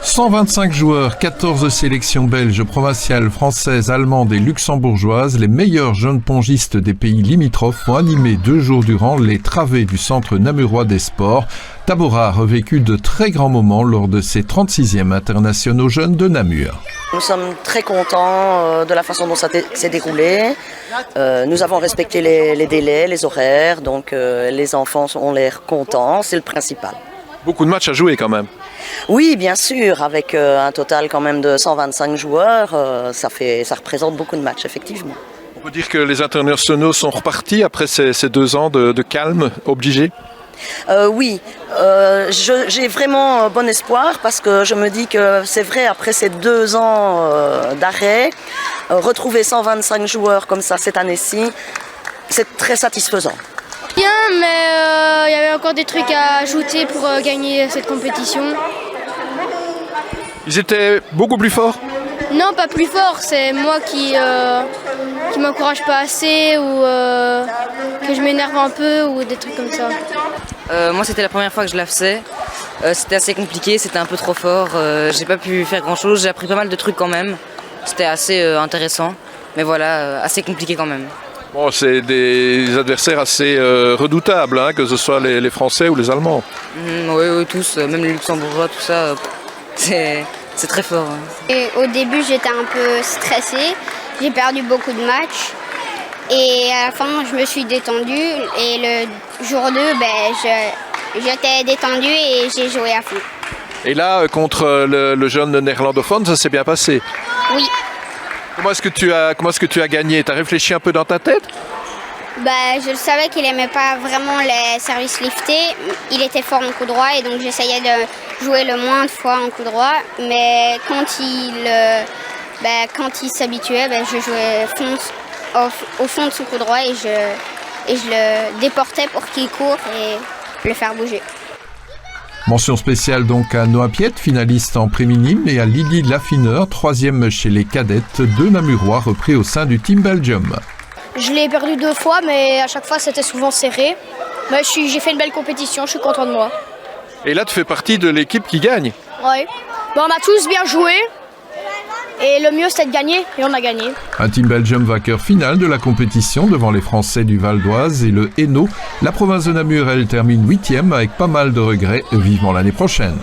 125 joueurs, 14 sélections belges, provinciales, françaises, allemandes et luxembourgeoises, les meilleurs jeunes pongistes des pays limitrophes ont animé 2 jours durant les travées du centre namurois des sports. Tabora a revécu de très grands moments lors de ses 36e internationaux jeunes de Namur. Nous sommes très contents de la façon dont ça s'est déroulé. Nous avons respecté les délais, les horaires, donc les enfants ont l'air contents, c'est le principal. Beaucoup de matchs à jouer quand même. Oui, bien sûr, avec un total quand même de 125 joueurs, ça représente beaucoup de matchs, effectivement. On peut dire que les internationaux sont repartis après ces 2 ans de calme obligé. Oui, j'ai vraiment bon espoir parce que je me dis que c'est vrai, après ces 2 ans d'arrêt, retrouver 125 joueurs comme ça cette année-ci, c'est très satisfaisant. Bien, mais il y avait encore des trucs à ajouter pour gagner cette compétition. Ils étaient beaucoup plus forts? Non, pas plus fort, c'est moi qui m'encourage pas assez ou que je m'énerve un peu ou des trucs comme ça. Moi, c'était la première fois que je la faisais. C'était assez compliqué, c'était un peu trop fort. J'ai pas pu faire grand chose, j'ai appris pas mal de trucs quand même. C'était assez intéressant, mais voilà, assez compliqué quand même. Bon, c'est des adversaires assez redoutables, hein, que ce soit les Français ou les Allemands. Oui, tous, même les Luxembourgeois, tout ça, c'est très fort. Hein. Et au début, j'étais un peu stressée, j'ai perdu beaucoup de matchs. Et à la fin, je me suis détendue et le jour 2, j'étais détendue et j'ai joué à fond. Et là, contre le jeune néerlandophone, ça s'est bien passé? Oui. Comment est-ce que tu as gagné? Tu as réfléchi un peu dans ta tête? Je le savais qu'il n'aimait pas vraiment les services liftés. Il était fort en coup droit et donc j'essayais de jouer le moins de fois en coup droit. Mais quand il s'habituait, je jouais au fond de son coup droit et je le déportais pour qu'il court et le faire bouger. Mention spéciale donc à Noa Piet, finaliste en préminime, et à Lily Laffineur, 3e chez les cadettes, 2 Namurois repris au sein du Team Belgium. Je l'ai perdu 2 fois, mais à chaque fois c'était souvent serré. Mais j'ai fait une belle compétition, je suis content de moi. Et là, tu fais partie de l'équipe qui gagne? Oui. On a tous bien joué. Et le mieux, c'était de gagner, et on a gagné. Un Team Belgium vainqueur final de la compétition devant les Français du Val d'Oise et le Hainaut. La province de Namur, elle termine 8e avec pas mal de regrets, vivement l'année prochaine.